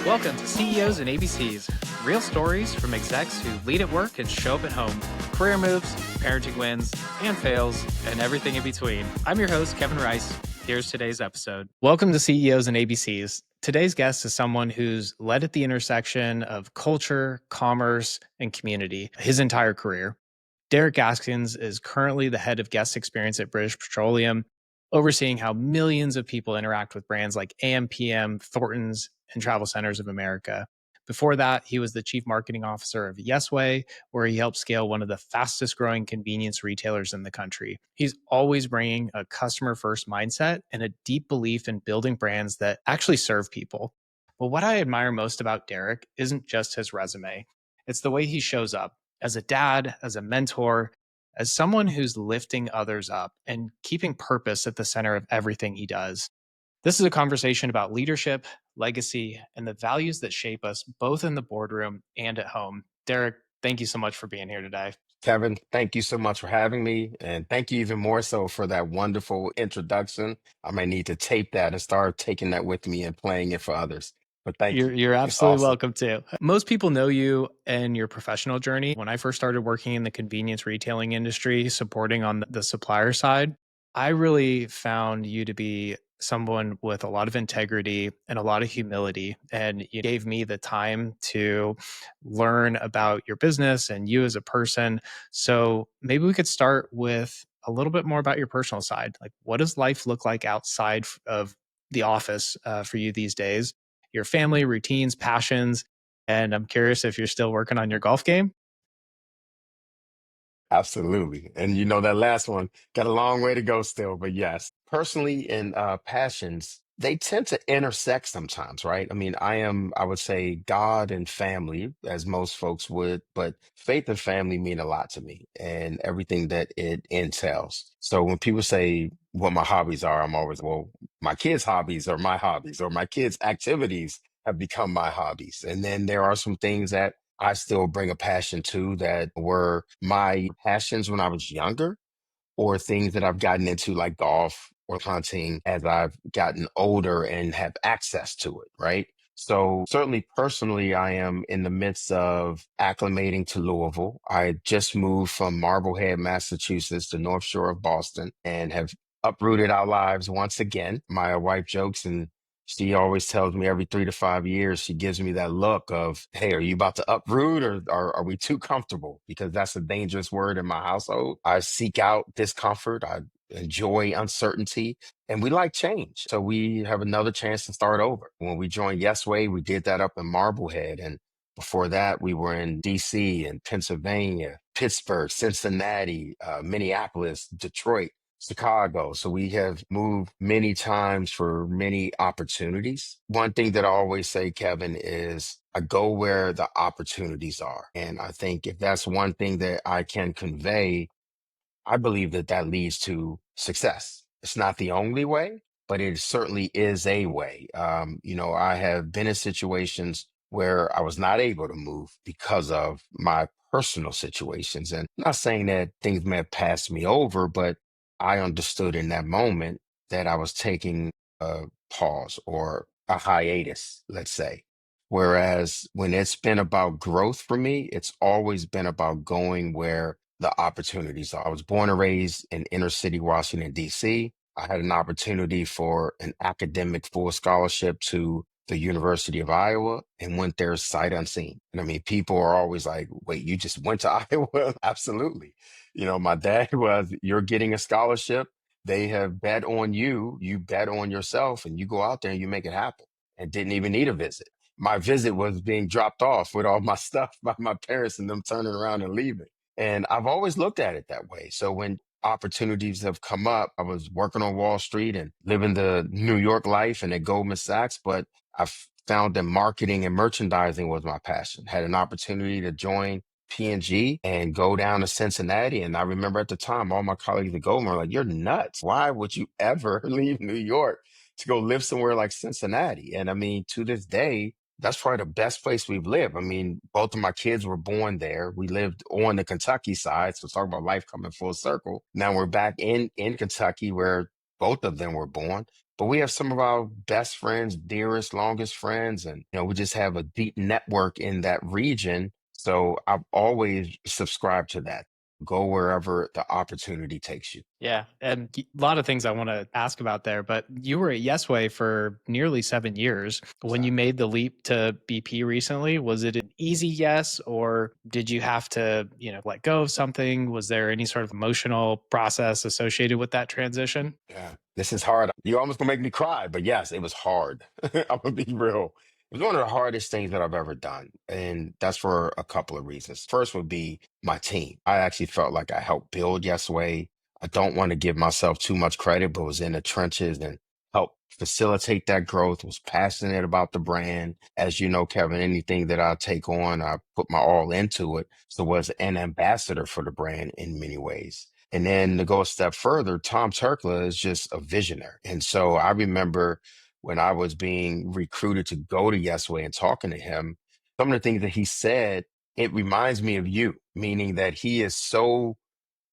Welcome to CEOs and ABCs, real stories from execs who lead at work and show up at home. Career moves, parenting wins and fails, and everything in between. I'm your host, Kevin Rice. Here's today's episode. Welcome to CEOs and ABCs. Today's guest is someone who's led at the intersection of culture, commerce, and community his entire career. Derek Gaskins is currently the head of guest experience at British Petroleum, overseeing how millions of people interact with brands like AM/PM, Thornton's, and Travel Centers of America. Before that, he was the chief marketing officer of Yesway, where he helped scale one of the fastest growing convenience retailers in the country. He's always bringing a customer first mindset and a deep belief in building brands that actually serve people. But what I admire most about Derek isn't just his resume, it's the way he shows up as a dad, as a mentor, as someone who's lifting others up and keeping purpose at the center of everything he does. This is a conversation about leadership, legacy, and the values that shape us both in the boardroom and at home. Derek, thank you so much for being here today. Kevin, thank you so much for having me. And thank you even more so for that wonderful introduction. I might need to tape that and start taking that with me and playing it for others. But thank you. You're It's absolutely awesome. welcome to. Most people know you and your professional journey. When I first started working in the convenience retailing industry, supporting on the supplier side, I really found you to be someone with a lot of integrity and a lot of humility. And you gave me the time to learn about your business and you as a person. So maybe we could start with a little bit more about your personal side. Like, what does life look like outside of the office for you these days? Your family, routines, passions. And I'm curious if you're still working on your golf game. Absolutely. And you know, that last one got a long way to go still, but yes. Personally and passions, they tend to intersect sometimes, right? I mean, I would say God and family, as most folks would, but faith and family mean a lot to me and everything that it entails. So when people say what my hobbies are, I'm always, well, my kids' hobbies are my hobbies, or my kids' activities have become my hobbies. And then there are some things that I still bring a passion to that were my passions when I was younger, or things that I've gotten into like golf or hunting as I've gotten older and have access to it, right? So certainly personally, I am in the midst of acclimating to Louisville. I just moved from Marblehead, Massachusetts to North Shore of Boston and have uprooted our lives once again. My wife jokes and she always tells me every 3 to 5 years, she gives me that look of, hey, are you about to uproot or are we too comfortable? Because that's a dangerous word in my household. I seek out discomfort. I enjoy uncertainty and we like change. So we have another chance to start over. When we joined Yesway, we did that up in Marblehead. And before that, we were in DC and Pennsylvania, Pittsburgh, Cincinnati, Minneapolis, Detroit. Chicago. So we have moved many times for many opportunities. One thing that I always say, Kevin, is I go where the opportunities are. And I think if that's one thing that I can convey, I believe that that leads to success. It's not the only way, but it certainly is a way. I have been in situations where I was not able to move because of my personal situations. And I'm not saying that things may have passed me over, but I understood in that moment that I was taking a pause or a hiatus, let's say. Whereas when it's been about growth for me, it's always been about going where the opportunities are. I was born and raised in inner city Washington, D.C. I had an opportunity for an academic full scholarship to the University of Iowa and went there sight unseen. And I mean, people are always like, wait, you just went to Iowa? Absolutely. You know, my dad was, you're getting a scholarship. They have bet on you. You bet on yourself and you go out there and you make it happen and didn't even need a visit. My visit was being dropped off with all my stuff by my parents and them turning around and leaving. And I've always looked at it that way. So when opportunities have come up, I was working on Wall Street and living the New York life and at Goldman Sachs, but found that marketing and merchandising was my passion. Had an opportunity to join P&G and go down to Cincinnati. And I remember at the time, all my colleagues at Goldman were like, you're nuts. Why would you ever leave New York to go live somewhere like Cincinnati? And I mean, to this day, that's probably the best place we've lived. I mean, both of my kids were born there. We lived on the Kentucky side. So talk about life coming full circle. Now we're back in Kentucky where both of them were born. But we have some of our best friends, dearest, longest friends, and we just have a deep network in that region. So I've always subscribed to that. Go wherever the opportunity takes you. Yeah, and a lot of things I want to ask about there, but you were at Yesway for nearly 7 years. When you Exactly. made the leap to BP recently, was it an easy yes, or did you have to, let go of something? Was there any sort of emotional process associated with that transition? Yeah, this is hard. You almost gonna make me cry, but yes, it was hard. I'm gonna be real. It was one of the hardest things that I've ever done, and that's for a couple of reasons. First would be my team. I actually felt like I helped build Yesway. I don't want to give myself too much credit, but was in the trenches and helped facilitate that growth. Was passionate about the brand. As you know, Kevin, anything that I take on, I put my all into it. So was an ambassador for the brand in many ways. And then to go a step further, Tom Turkla is just a visionary. And so I remember when I was being recruited to go to Yesway and talking to him, some of the things that he said, it reminds me of you, meaning that he is so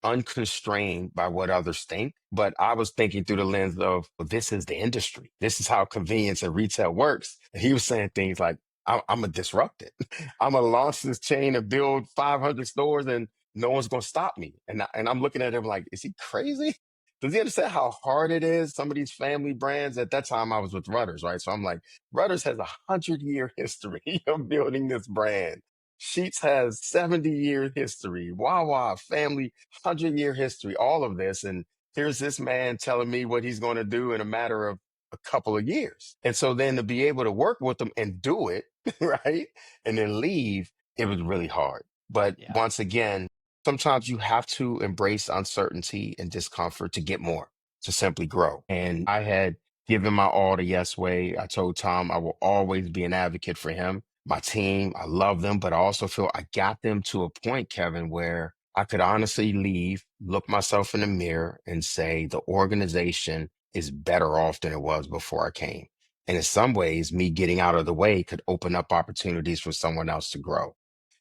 unconstrained by what others think. But I was thinking through the lens of, well, this is the industry. This is how convenience and retail works. And he was saying things like, I'm going to disrupt it. I'm going to launch this chain and build 500 stores and no one's going to stop me. And I'm looking at him like, is he crazy? Does he understand how hard it is? Some of these family brands, at that time I was with Rudders, right? So I'm like, Rudders has 100-year history of building this brand. Sheets has 70-year history. Wawa family 100-year history, all of this. And here's this man telling me what he's going to do in a matter of a couple of years. And so then to be able to work with him and do it, right? And then leave, it was really hard. But Yeah. once again, sometimes you have to embrace uncertainty and discomfort to get more, to simply grow. And I had given my all to Yes Way. I told Tom I will always be an advocate for him. My team, I love them, but I also feel I got them to a point, Kevin, where I could honestly leave, look myself in the mirror, and say the organization is better off than it was before I came. And in some ways, me getting out of the way could open up opportunities for someone else to grow.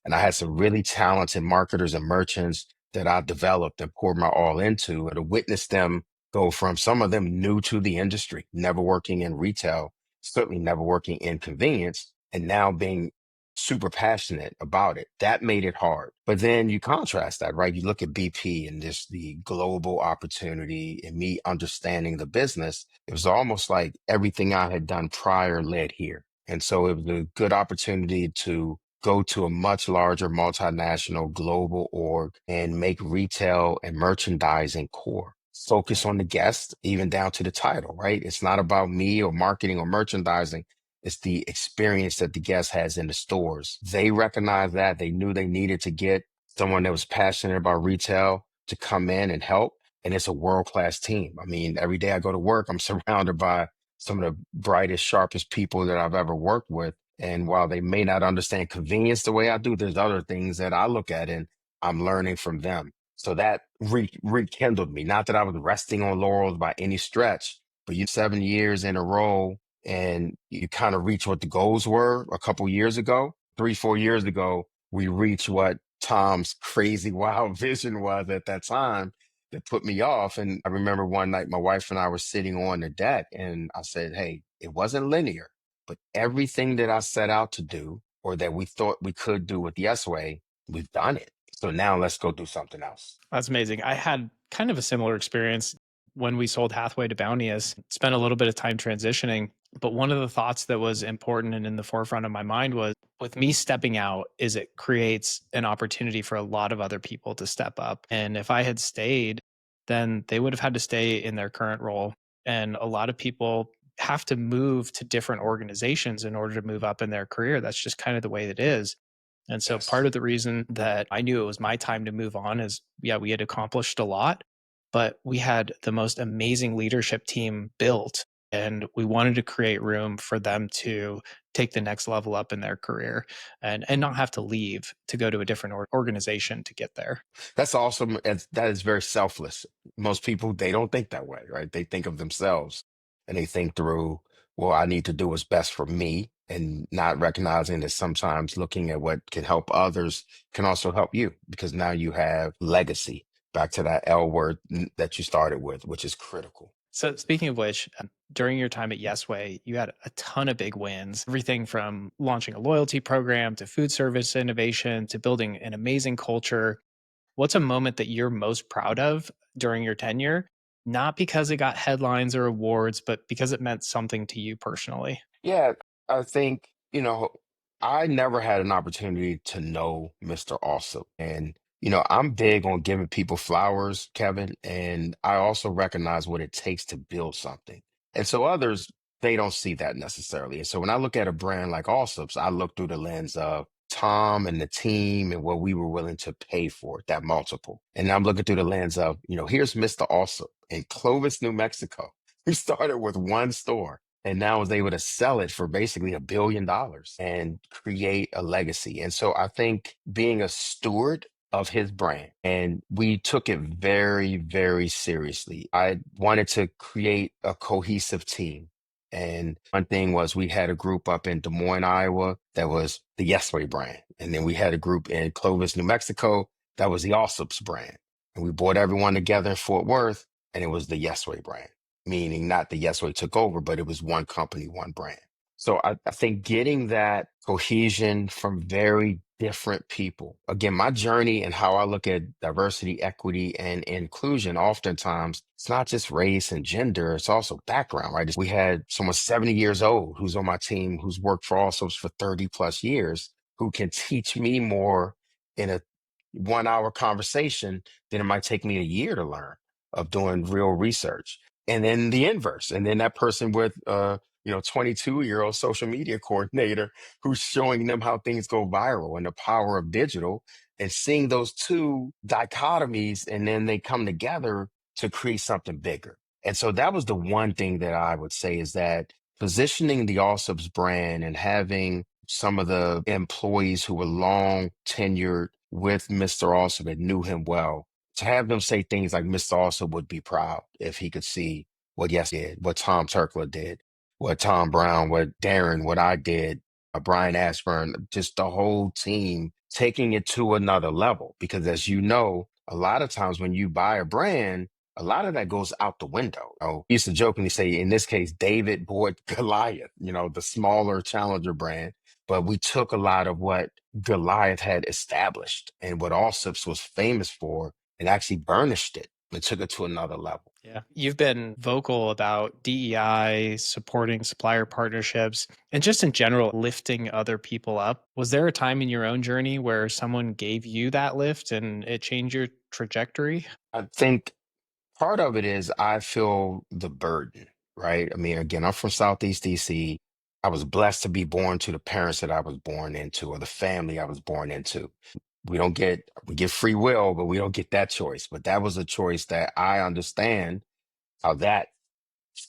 And I had some really talented marketers and merchants that I developed and poured my all into, and to witness them go from some of them new to the industry, never working in retail, certainly never working in convenience, and now being super passionate about it. That made it hard. But then you contrast that, right? You look at BP and just the global opportunity and me understanding the business. It was almost like everything I had done prior led here. And so it was a good opportunity to go to a much larger multinational global org and make retail and merchandising core. Focus on the guest, even down to the title, right? It's not about me or marketing or merchandising. It's the experience that the guest has in the stores. They recognize that. They knew they needed to get someone that was passionate about retail to come in and help. And it's a world-class team. I mean, every day I go to work, I'm surrounded by some of the brightest, sharpest people that I've ever worked with. And while they may not understand convenience the way I do, there's other things that I look at and I'm learning from them. So that rekindled me. Not that I was resting on laurels by any stretch, but 7 years in a row and you kind of reach what the goals were a couple years ago. 3, 4 years ago, we reached what Tom's crazy, wild vision was at that time that put me off. And I remember one night my wife and I were sitting on the deck and I said, hey, it wasn't linear, but everything that I set out to do or that we thought we could do with Yes Way, we've done it. So now let's go do something else. That's amazing. I had kind of a similar experience when we sold Hathaway to Bounteous. Spent a little bit of time transitioning, but one of the thoughts that was important and in the forefront of my mind was with me stepping out is it creates an opportunity for a lot of other people to step up. And if I had stayed, then they would have had to stay in their current role. And a lot of people have to move to different organizations in order to move up in their career. That's just kind of the way it is. And so part Yes. of the reason that I knew it was my time to move on is, yeah, we had accomplished a lot, but we had the most amazing leadership team built. And we wanted to create room for them to take the next level up in their career and not have to leave to go to a different organization to get there. That's awesome. That is very selfless. Most people, they don't think that way, right? They think of themselves and they think through, well, I need to do what's best for me and not recognizing that sometimes looking at what can help others can also help you because now you have legacy. Back to that L word that you started with, which is critical. So speaking of which, during your time at Yesway, you had a ton of big wins, everything from launching a loyalty program to food service innovation to building an amazing culture. What's a moment that you're most proud of during your tenure? Not because it got headlines or awards, but because it meant something to you personally. Yeah, I think, I never had an opportunity to know Mr. Awesome. And, I'm big on giving people flowers, Kevin, and I also recognize what it takes to build something. And so others, they don't see that necessarily. And so when I look at a brand like Allsup's, I look through the lens of Tom and the team and what we were willing to pay for it, that multiple. And I'm looking through the lens of, here's Mr. Awesome in Clovis, New Mexico. We started with one store and now was able to sell it for basically $1 billion and create a legacy. And so I think being a steward of his brand, and we took it very, very seriously. I wanted to create a cohesive team. And one thing was we had a group up in Des Moines, Iowa, that was the Yesway brand. And then we had a group in Clovis, New Mexico, that was the Allsup's brand. And we brought everyone together in Fort Worth, and it was the Yesway brand, meaning not the Yesway took over, but it was one company, one brand. So I think getting that cohesion from very different people. Again, my journey and how I look at diversity, equity, and inclusion, oftentimes it's not just race and gender, it's also background, right? We had someone 70 years old who's on my team, who's worked for Allsoups for 30 plus years, who can teach me more in a 1 hour conversation than it might take me a year to learn of doing real research. And then the inverse. And then that person with 22-year-old social media coordinator who's showing them how things go viral and the power of digital and seeing those two dichotomies and then they come together to create something bigger. And so that was the one thing that I would say is that positioning the Allsup's brand and having some of the employees who were long tenured with Mr. Allsup and knew him well, to have them say things like Mr. Allsup would be proud if he could see what Yes did, what Tom Turkler did, what Tom Brown, what Darren, what I did, Brian Ashburn, just the whole team taking it to another level. Because as you know, a lot of times when you buy a brand, a lot of that goes out the window. We used to jokingly say, in this case, David bought Goliath, the smaller challenger brand. But we took a lot of what Goliath had established and what Allsup's was famous for and actually burnished it and took it to another level. Yeah. You've been vocal about DEI, supporting supplier partnerships, and just in general, lifting other people up. Was there a time in your own journey where someone gave you that lift and it changed your trajectory? I think part of it is I feel the burden, right? I mean, again, I'm from Southeast DC. I was blessed to be born to the parents that I was born into or the family I was born into. We get free will, but we don't get that choice. But that was a choice that I understand how that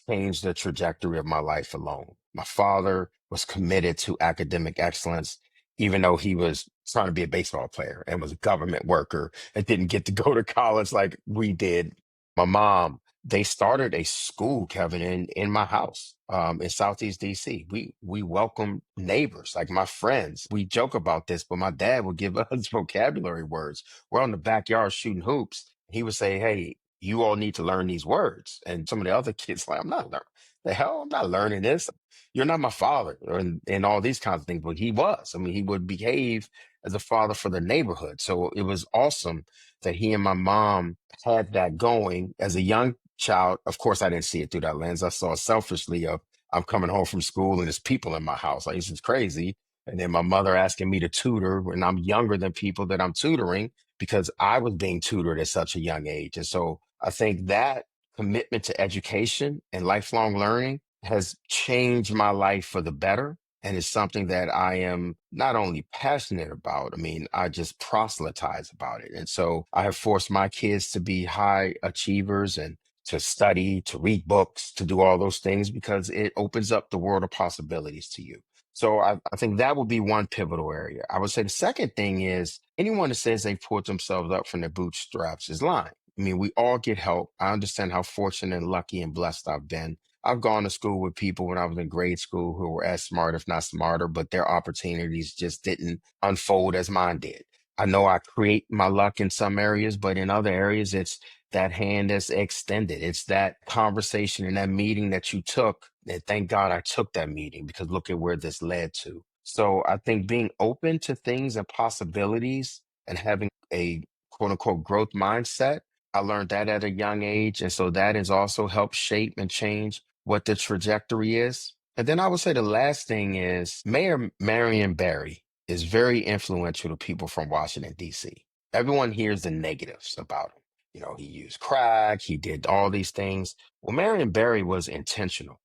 changed the trajectory of my life alone. My father was committed to academic excellence, even though he was trying to be a baseball player and was a government worker and didn't get to go to college like we did. My mom, they started a school, Kevin, in my house, in Southeast DC. We welcome neighbors, like my friends. We joke about this, but my dad would give us vocabulary words. We're on the backyard shooting hoops. He would say, "Hey, you all need to learn these words." And some of the other kids, like, I'm not learning. The hell, I'm not learning this. You're not my father, and all these kinds of things. But he was. I mean, he would behave as a father for the neighborhood. So it was awesome that he and my mom had that going. As a young child, of course, I didn't see it through that lens. I saw it selfishly of I'm coming home from school and there's people in my house. Like, this is crazy. And then my mother asking me to tutor when I'm younger than people that I'm tutoring because I was being tutored at such a young age. And so I think that commitment to education and lifelong learning has changed my life for the better. And it's something that I am not only passionate about, I mean, I just proselytize about it. And so I have forced my kids to be high achievers and to study, to read books, to do all those things because it opens up the world of possibilities to you. So I think that would be one pivotal area. I would say the second thing is anyone that says they pulled themselves up from their bootstraps is lying. I mean, we all get help. I understand how fortunate and lucky and blessed I've been. I've gone to school with people when I was in grade school who were as smart, if not smarter, but their opportunities just didn't unfold as mine did. I know I create my luck in some areas, but in other areas, it's that hand is extended. It's that conversation and that meeting that you took. And thank God I took that meeting because look at where this led to. So I think being open to things and possibilities and having a quote unquote growth mindset, I learned that at a young age. And so that has also helped shape and change what the trajectory is. And then I would say the last thing is Mayor Marion Barry is very influential to people from Washington, D.C. Everyone hears the negatives about him. You know, he used crack, he did all these things. Well, Marion Barry was intentional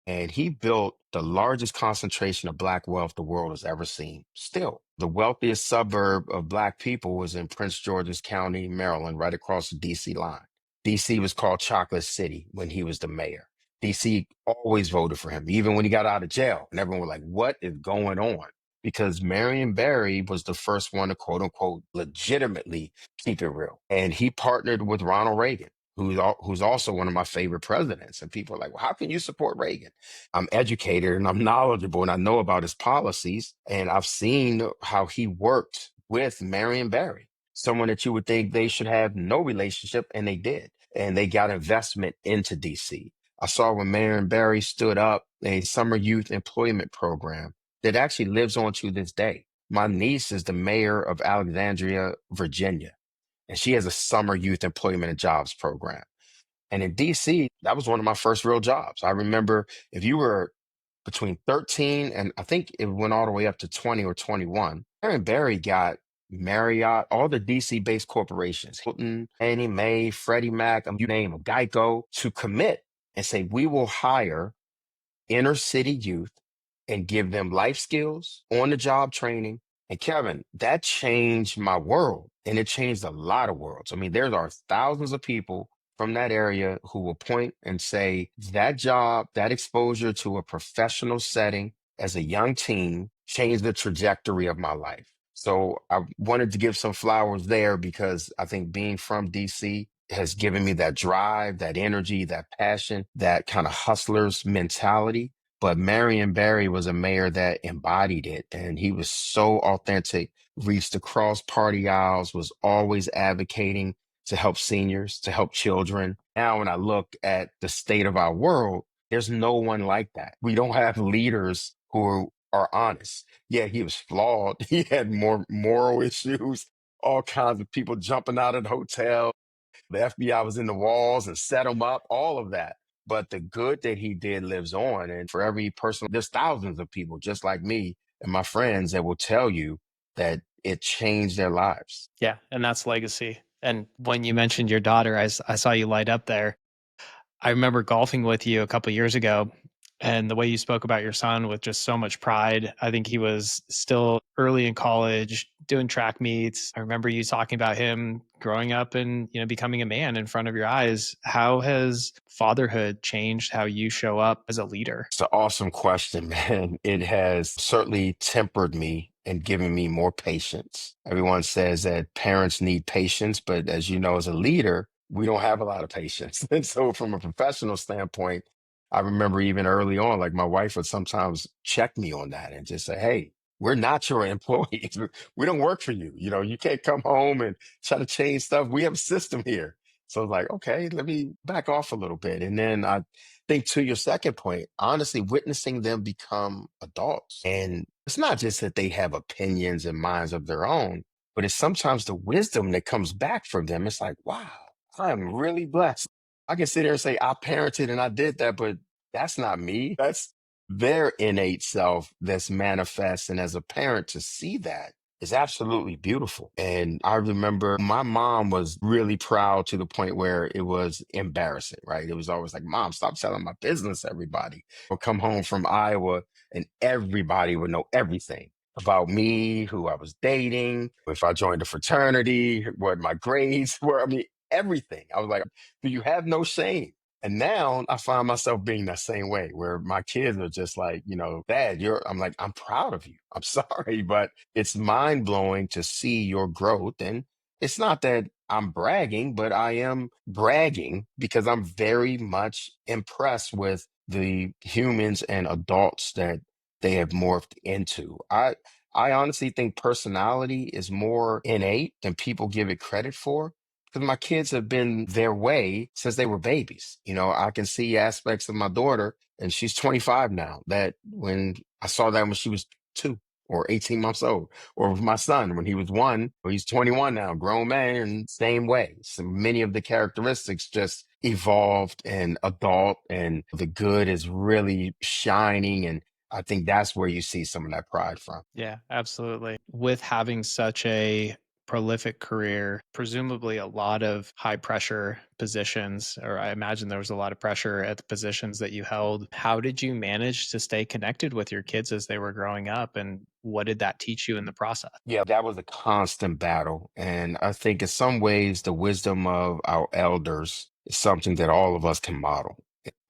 and he built the largest concentration of Black wealth the world has ever seen. Still, the wealthiest suburb of Black people was in Prince George's County, Maryland, right across the DC line. DC was called Chocolate City when he was the mayor. DC always voted for him, even when he got out of jail. And everyone was like, what is going on? Because Marion Barry was the first one to quote unquote legitimately keep it real. And he partnered with Ronald Reagan, who's also one of my favorite presidents. And people are like, well, how can you support Reagan? I'm educated and I'm knowledgeable and I know about his policies. And I've seen how he worked with Marion Barry, someone that you would think they should have no relationship, and they did. And they got investment into DC. I saw when Marion Barry stood up a summer youth employment program that actually lives on to this day. My niece is the mayor of Alexandria, Virginia, and she has a summer youth employment and jobs program. And in DC, that was one of my first real jobs. I remember if you were between 13 and I think it went all the way up to 20 or 21, Aaron Barry got Marriott, all the DC based corporations, Hilton, Annie Mae, Freddie Mac, you name them, Geico, to commit and say, we will hire inner city youth and give them life skills, on the job training. And Kevin, that changed my world. And it changed a lot of worlds. I mean, there are thousands of people from that area who will point and say that job, that exposure to a professional setting as a young teen changed the trajectory of my life. So I wanted to give some flowers there because I think being from DC has given me that drive, that energy, that passion, that kind of hustler's mentality. But Marion Barry was a mayor that embodied it, and he was so authentic, reached across party aisles, was always advocating to help seniors, to help children. Now, when I look at the state of our world, there's no one like that. We don't have leaders who are honest. Yeah, he was flawed. He had more moral issues, all kinds of people jumping out of the hotel. The FBI was in the walls and set him up, all of that. But the good that he did lives on. And for every person, there's thousands of people just like me and my friends that will tell you that it changed their lives. Yeah, and that's legacy. And when you mentioned your daughter, I saw you light up there. I remember golfing with you a couple years ago, and the way you spoke about your son with just so much pride. I think he was still early in college doing track meets. I remember you talking about him growing up and, becoming a man in front of your eyes. How has fatherhood changed how you show up as a leader? It's an awesome question, man. It has certainly tempered me and given me more patience. Everyone says that parents need patience, but as you know, as a leader, we don't have a lot of patience. And so, from a professional standpoint, I remember even early on, like my wife would sometimes check me on that and just say, hey, we're not your employees. We don't work for you. You know, you can't come home and try to change stuff. We have a system here. So it's like, okay, let me back off a little bit. And then I think to your second point, honestly, witnessing them become adults. And it's not just that they have opinions and minds of their own, but it's sometimes the wisdom that comes back from them. It's like, wow, I'm really blessed. I can sit there and say, I parented and I did that, but that's not me. That's their innate self that's manifest. And as a parent, to see that is absolutely beautiful. And I remember my mom was really proud to the point where it was embarrassing, right? It was always like, Mom, stop telling my business, everybody. Or come home from Iowa and everybody would know everything about me, who I was dating, if I joined a fraternity, what my grades were. I mean, everything. I was like, do you have no shame? And now I find myself being that same way where my kids are just like, Dad, I'm like, I'm proud of you. I'm sorry, but it's mind blowing to see your growth. And it's not that I'm bragging, but I am bragging because I'm very much impressed with the humans and adults that they have morphed into. I honestly think personality is more innate than people give it credit for. because my kids have been their way since they were babies. I can see aspects of my daughter, and she's 25 now, that when I saw that when she was 2 or 18 months old, or with my son when he was 1, or he's 21 now, grown man, and same way. So many of the characteristics just evolved and adult, and the good is really shining. And I think that's where you see some of that pride from. Yeah, absolutely. With having such a prolific career, presumably a lot of high pressure positions, or I imagine there was a lot of pressure at the positions that you held. How did you manage to stay connected with your kids as they were growing up? And what did that teach you in the process? Yeah, that was a constant battle. And I think in some ways, the wisdom of our elders is something that all of us can model.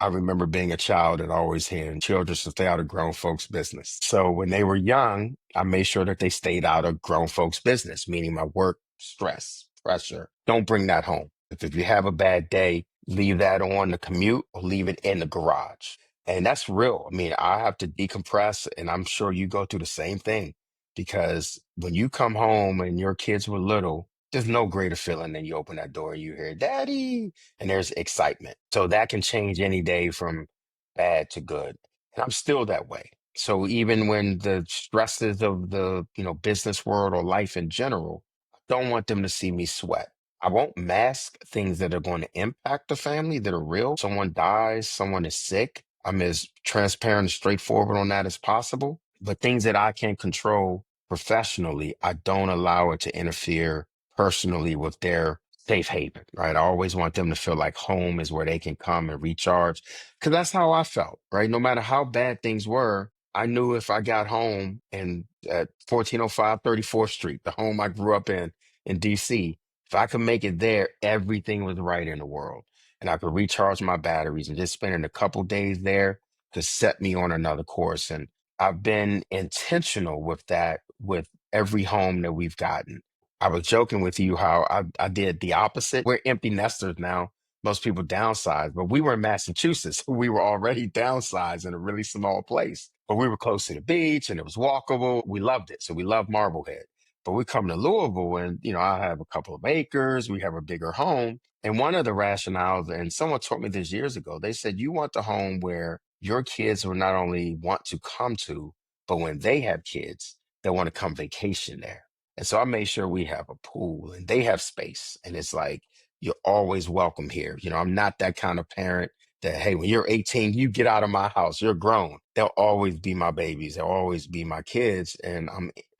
I remember being a child and always hearing children should stay out of grown folks' business. So when they were young, I made sure that they stayed out of grown folks' business, meaning my work, stress, pressure. Don't bring that home. If you have a bad day, leave that on the commute or leave it in the garage. And that's real. I mean, I have to decompress, and I'm sure you go through the same thing, because when you come home and your kids were little, there's no greater feeling than you open that door and you hear daddy, and there's excitement. So that can change any day from bad to good. And I'm still that way. So even when the stresses of the, business world or life in general, I don't want them to see me sweat. I won't mask things that are going to impact the family that are real. Someone dies, someone is sick. I'm as transparent and straightforward on that as possible. But things that I can control professionally, I don't allow it to interfere personally with their safe haven, right? I always want them to feel like home is where they can come and recharge, because that's how I felt, right? No matter how bad things were, I knew if I got home and at 1405 34th Street, the home I grew up in DC, if I could make it there, everything was right in the world. And I could recharge my batteries, and just spending a couple days there could set me on another course. And I've been intentional with that with every home that we've gotten. I was joking with you how I did the opposite. We're empty nesters now. Most people downsize, but we were in Massachusetts. We were already downsized in a really small place, but we were close to the beach and it was walkable. We loved it. So we loved Marblehead. But we come to Louisville and, I have a couple of acres. We have a bigger home. And one of the rationales, and someone told me this years ago, they said, you want the home where your kids will not only want to come to, but when they have kids, they want to come vacation there. And so I made sure we have a pool and they have space. And it's like, you're always welcome here. I'm not that kind of parent that, hey, when you're 18, you get out of my house, you're grown. They'll always be my babies. They'll always be my kids. And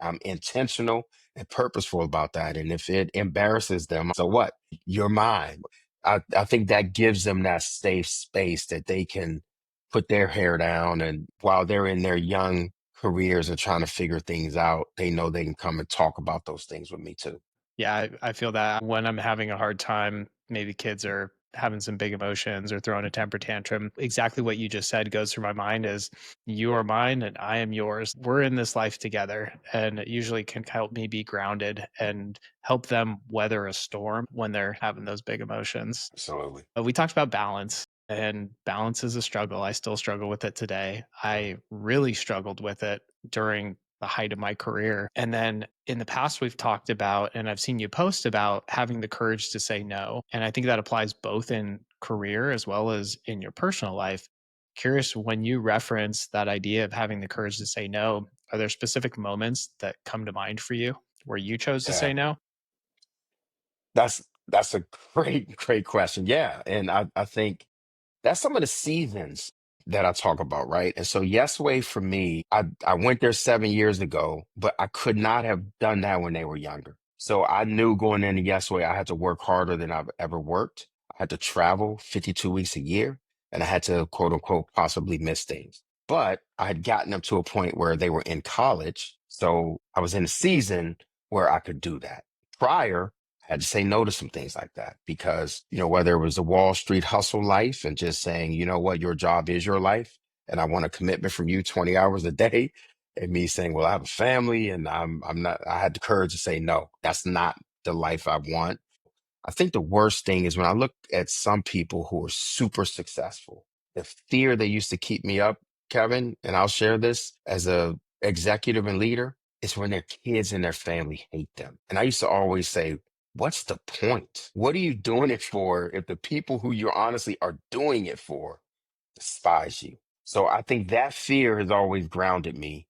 I'm intentional and purposeful about that. And if it embarrasses them, so what? You're mine. I think that gives them that safe space that they can put their hair down. And while they're in their young careers and trying to figure things out, they know they can come and talk about those things with me too. Yeah, I feel that when I'm having a hard time, maybe kids are having some big emotions or throwing a temper tantrum. Exactly what you just said goes through my mind is you are mine and I am yours. We're in this life together. And it usually can help me be grounded and help them weather a storm when they're having those big emotions. Absolutely. We talked about balance, and balance is a struggle. I still struggle with it today. I really struggled with it during the height of my career. And then in the past, we've talked about, and I've seen you post about having the courage to say no. And I think that applies both in career as well as in your personal life. Curious, when you reference that idea of having the courage to say no, are there specific moments that come to mind for you where you chose to Yeah. say no? That's a great question. Yeah. And I think that's some of the seasons that I talk about, right? And so Yesway for me, I went there 7 years ago, but I could not have done that when they were younger. So I knew going into Yesway, I had to work harder than I've ever worked. I had to travel 52 weeks a year, and I had to quote unquote possibly miss things. But I had gotten them to a point where they were in college. So I was in a season where I could do that. Prior, I had to say no to some things like that because, whether it was the Wall Street hustle life and just saying, you know what, your job is your life. And I want a commitment from you 20 hours a day. And me saying, well, I have a family and I'm not, I had the courage to say, no, that's not the life I want. I think the worst thing is when I look at some people who are super successful, the fear that used to keep me up, Kevin, and I'll share this as a executive and leader, is when their kids and their family hate them. And I used to always say, what's the point? What are you doing it for if the people who you honestly are doing it for despise you? So I think that fear has always grounded me.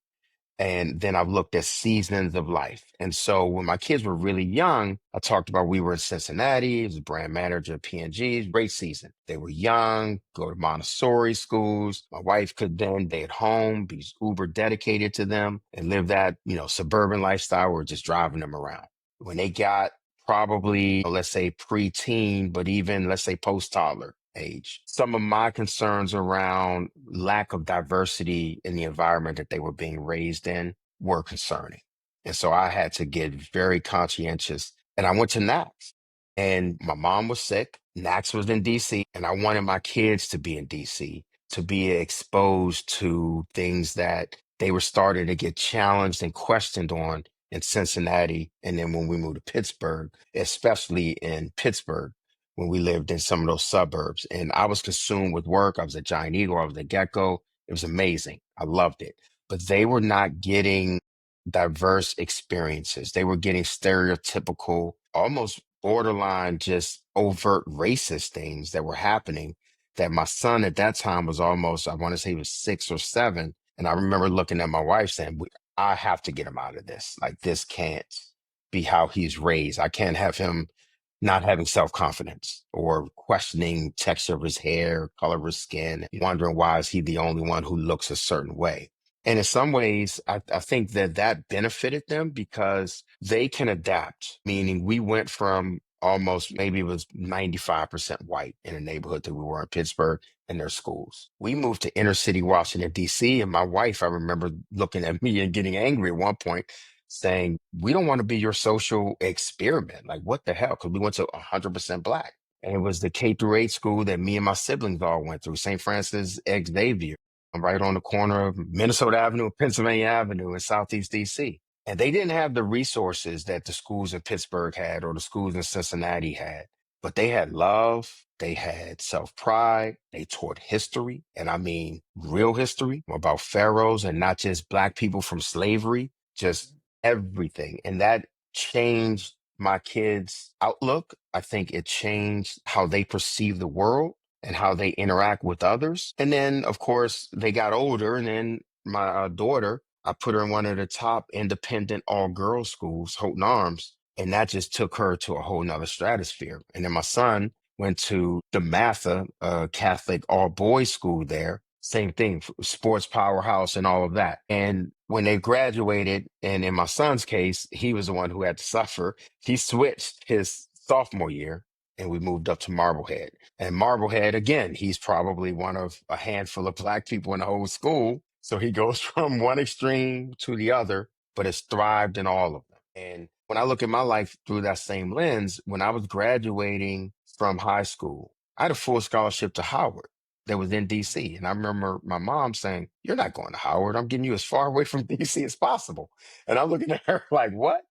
And then I've looked at seasons of life. And so when my kids were really young, I talked about we were in Cincinnati, as a brand manager at P&G, great season. They were young, go to Montessori schools. My wife could then stay at home, be uber dedicated to them and live that, suburban lifestyle. We're just driving them around. When they got probably, let's say preteen, but even let's say post-toddler age. Some of my concerns around lack of diversity in the environment that they were being raised in were concerning. And so I had to get very conscientious. And I went to NAX, and my mom was sick. NAX was in DC, and I wanted my kids to be in DC, to be exposed to things that they were starting to get challenged and questioned on in Cincinnati. And then when we moved to Pittsburgh, especially in Pittsburgh, when we lived in some of those suburbs. And I was consumed with work. I was a Giant Eagle. I was a Gecko. It was amazing. I loved it. But they were not getting diverse experiences. They were getting stereotypical, almost borderline, just overt racist things that were happening that my son at that time was almost, I want to say he was 6 or 7. And I remember looking at my wife saying, I have to get him out of this. Like, this can't be how he's raised. I can't have him not having self-confidence or questioning texture of his hair, color of his skin, wondering why is he the only one who looks a certain way. And in some ways, I think that benefited them because they can adapt, meaning we went from almost maybe it was 95% white in the neighborhood that we were in Pittsburgh and their schools. We moved to inner city Washington, D.C. And my wife, I remember looking at me and getting angry at one point saying, we don't want to be your social experiment. Like, what the hell? Because we went to 100% Black. And it was the K through 8 school that me and my siblings all went through, St. Francis Xavier. I'm right on the corner of Minnesota Avenue and Pennsylvania Avenue in Southeast DC. And they didn't have the resources that the schools in Pittsburgh had or the schools in Cincinnati had, but they had love, they had self-pride, they taught history, and I mean real history about pharaohs and not just Black people from slavery, just everything. And that changed my kids' outlook. I think it changed how they perceive the world and how they interact with others. And then, of course, they got older. And then my daughter, I put her in one of the top independent all girls schools, Houghton Arms. And that just took her to a whole nother stratosphere. And then my son went to the Matha, Catholic all boys school there. Same thing, sports powerhouse and all of that. And when they graduated, and in my son's case, he was the one who had to suffer. He switched his sophomore year and we moved up to Marblehead. And Marblehead, again, he's probably one of a handful of Black people in the whole school. So he goes from one extreme to the other, but has thrived in all of them. And when I look at my life through that same lens, when I was graduating from high school, I had a full scholarship to Howard that was in DC. And I remember my mom saying, "You're not going to Howard. I'm getting you as far away from DC as possible." And I'm looking at her like, what?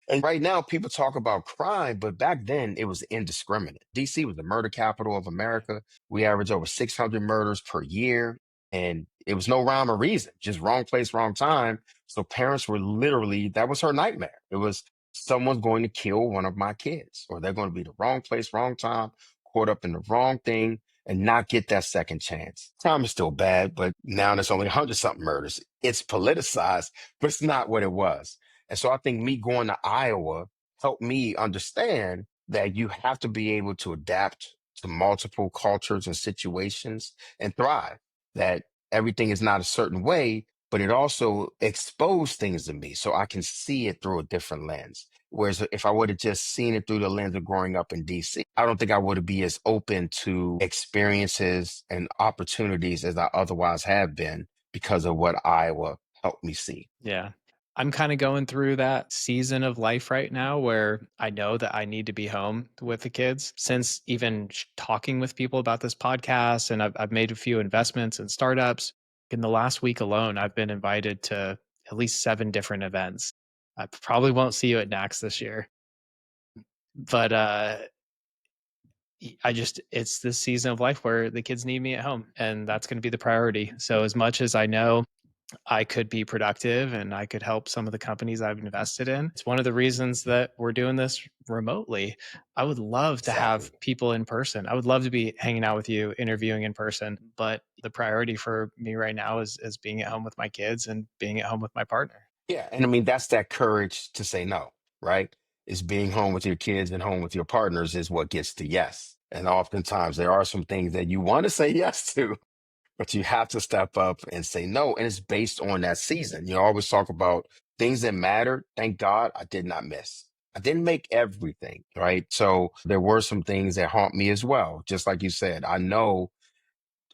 And right now, people talk about crime, but back then it was indiscriminate. DC was the murder capital of America. We averaged over 600 murders per year, and it was no rhyme or reason, just wrong place, wrong time. So parents were literally, that was her nightmare. It was someone's going to kill one of my kids, or they're going to be the wrong place, wrong time, caught up in the wrong thing, and not get that second chance. Crime is still bad, but now there's only 100 something murders. It's politicized, but it's not what it was. And so I think me going to Iowa helped me understand that you have to be able to adapt to multiple cultures and situations and thrive, that everything is not a certain way, but it also exposed things to me so I can see it through a different lens. Whereas if I would have just seen it through the lens of growing up in DC, I don't think I would be as open to experiences and opportunities as I otherwise have been because of what Iowa helped me see. Yeah. I'm kind of going through that season of life right now where I know that I need to be home with the kids. Since even talking with people about this podcast, and I've made a few investments in startups. In the last week alone, I've been invited to at least 7 different events. I probably won't see you at NAX this year, but it's this season of life where the kids need me at home, and that's going to be the priority. So as much as I know I could be productive and I could help some of the companies I've invested in. It's one of the reasons that we're doing this remotely. I would love to have Exactly. people in person. I would love to be hanging out with you, interviewing in person, but the priority for me right now is being at home with my kids and being at home with my partner. Yeah. And I mean, that's that courage to say no, right? Is being home with your kids and home with your partners is what gets to yes. And oftentimes there are some things that you want to say yes to, but you have to step up and say no. And it's based on that season. You always talk about things that matter. Thank God I did not miss. I didn't make everything, right? So there were some things that haunt me as well. Just like you said, I know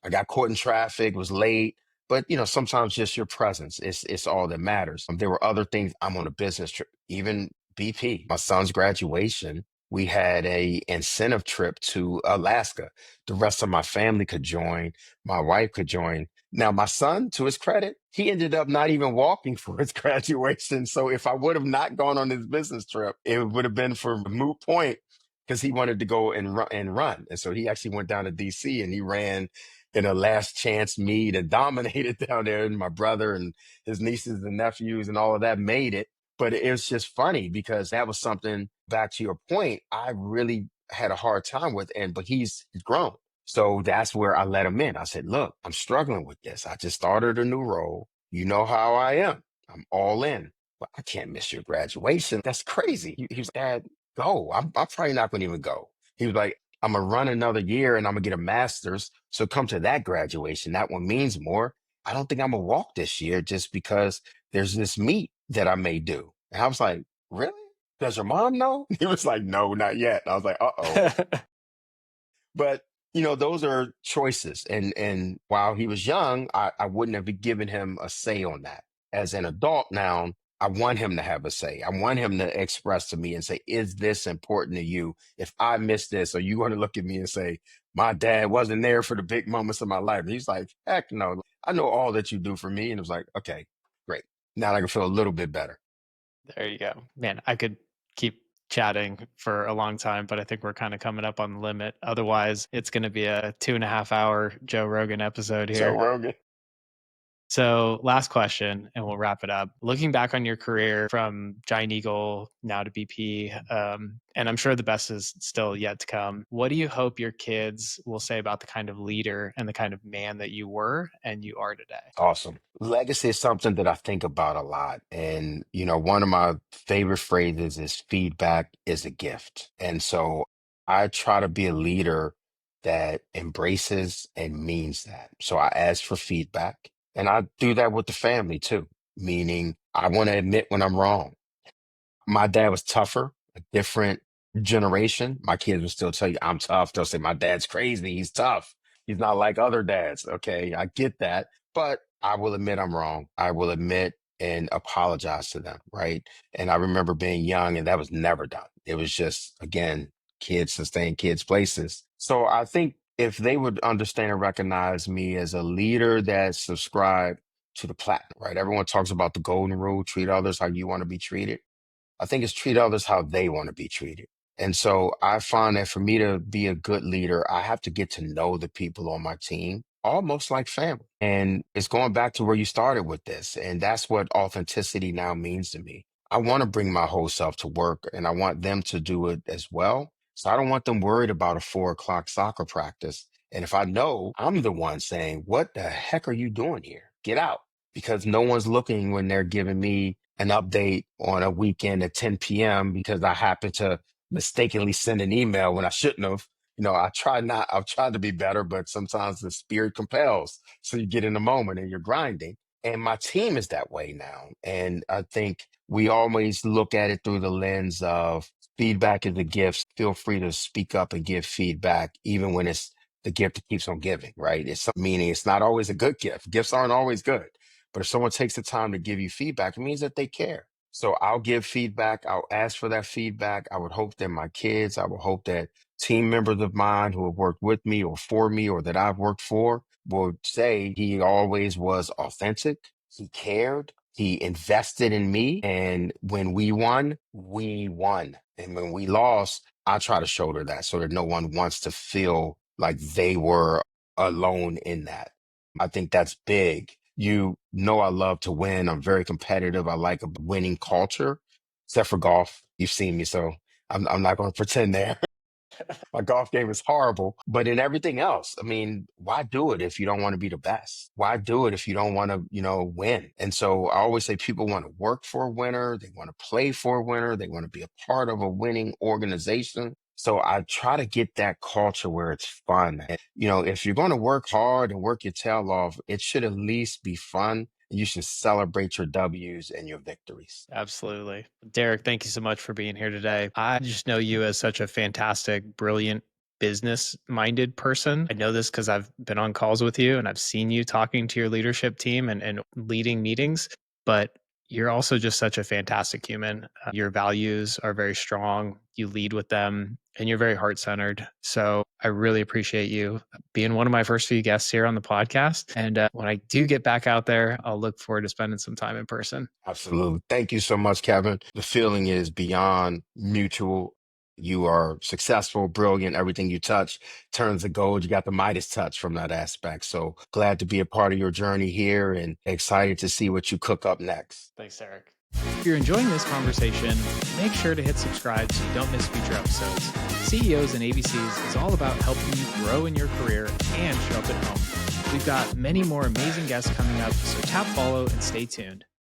I got caught in traffic, was late, but sometimes just your presence is all that matters. There were other things. I'm on a business trip, even BP, my son's graduation. We had a incentive trip to Alaska. The rest of my family could join. My wife could join. Now, my son, to his credit, he ended up not even walking for his graduation. So if I would have not gone on this business trip, it would have been for a moot point because he wanted to go and run. And so he actually went down to DC and he ran in a last chance meet and dominated down there. And my brother and his nieces and nephews and all of that made it. But it was just funny because that was something, back to your point, I really had a hard time with. But he's grown. So that's where I let him in. I said, look, I'm struggling with this. I just started a new role. You know how I am. I'm all in. But I can't miss your graduation. That's crazy. He was, Dad, go. I'm probably not going to even go. He was like, I'm gonna run another year and I'm gonna get a master's. So come to that graduation. That one means more. I don't think I'm gonna walk this year just because there's this meet that I may do. And I was like, really? Does your mom know? He was like, no, not yet. I was like, uh-oh. But those are choices. And while he was young, I wouldn't have given him a say on that. As an adult now, I want him to have a say. I want him to express to me and say, is this important to you? If I miss this, are you going to look at me and say, my dad wasn't there for the big moments of my life? And he's like, heck no. I know all that you do for me. And it was like, okay, great. Now I can feel a little bit better. There you go. Man, I could keep chatting for a long time, but I think we're kind of coming up on the limit. Otherwise, it's going to be a 2.5 hour Joe Rogan episode Joe here. Rogan. So, last question, and we'll wrap it up. Looking back on your career from Giant Eagle now to BP, and I'm sure the best is still yet to come. What do you hope your kids will say about the kind of leader and the kind of man that you were and you are today? Awesome. Legacy is something that I think about a lot. And, one of my favorite phrases is feedback is a gift. And so I try to be a leader that embraces and means that. So I ask for feedback and I do that with the family too, meaning I want to admit when I'm wrong. My dad was tougher, a different generation. My kids will still tell you I'm tough. They'll say my dad's crazy. He's tough. He's not like other dads. Okay, I get that. But I will admit I'm wrong. I will admit and apologize to them, right? And I remember being young and that was never done. It was just, again, kids sustain kids' places. So I think if they would understand and recognize me as a leader that subscribed to the platinum, right? Everyone talks about the golden rule, treat others how you want to be treated. I think it's treat others how they want to be treated. And so I find that for me to be a good leader, I have to get to know the people on my team almost like family. And it's going back to where you started with this. And that's what authenticity now means to me. I want to bring my whole self to work and I want them to do it as well. So I don't want them worried about a 4 o'clock soccer practice. And if I know I'm the one saying, what the heck are you doing here? Get out, because no one's looking when they're giving me an update on a weekend at 10 p.m. because I happen to mistakenly send an email when I shouldn't have. I've tried to be better, but sometimes the spirit compels. So you get in the moment and you're grinding. And my team is that way now. And I think we always look at it through the lens of feedback is a gift. Feel free to speak up and give feedback, even when it's the gift that keeps on giving, right? Meaning it's not always a good gift. Gifts aren't always good. But if someone takes the time to give you feedback, it means that they care. So I'll give feedback. I'll ask for that feedback. I would hope that my kids, I would hope that team members of mine who have worked with me or for me or that I've worked for will say he always was authentic. He cared. He invested in me. And when we won, we won. And when we lost, I try to shoulder that so that no one wants to feel like they were alone in that. I think that's big. You know I love to win. I'm very competitive. I like a winning culture, except for golf. You've seen me, so I'm not going to pretend there. My golf game is horrible, but in everything else, I mean, why do it if you don't want to be the best? Why do it if you don't want to, win? And so I always say people want to work for a winner, they want to play for a winner, they want to be a part of a winning organization. So I try to get that culture where it's fun. And, if you're going to work hard and work your tail off, it should at least be fun. You should celebrate your W's and your victories. Absolutely. Derek, thank you so much for being here today. I just know you as such a fantastic, brilliant, business minded person. I know this because I've been on calls with you and I've seen you talking to your leadership team and leading meetings, but you're also just such a fantastic human. Your values are very strong. You lead with them and you're very heart centered. So I really appreciate you being one of my first few guests here on the podcast. And when I do get back out there, I'll look forward to spending some time in person. Absolutely. Thank you so much, Kevin. The feeling is beyond mutual. You are successful, brilliant. Everything you touch turns to gold. You got the Midas touch from that aspect. So glad to be a part of your journey here and excited to see what you cook up next. Thanks, Eric. If you're enjoying this conversation, make sure to hit subscribe so you don't miss future episodes. CEOs and ABCs is all about helping you grow in your career and show up at home. We've got many more amazing guests coming up, so tap follow and stay tuned.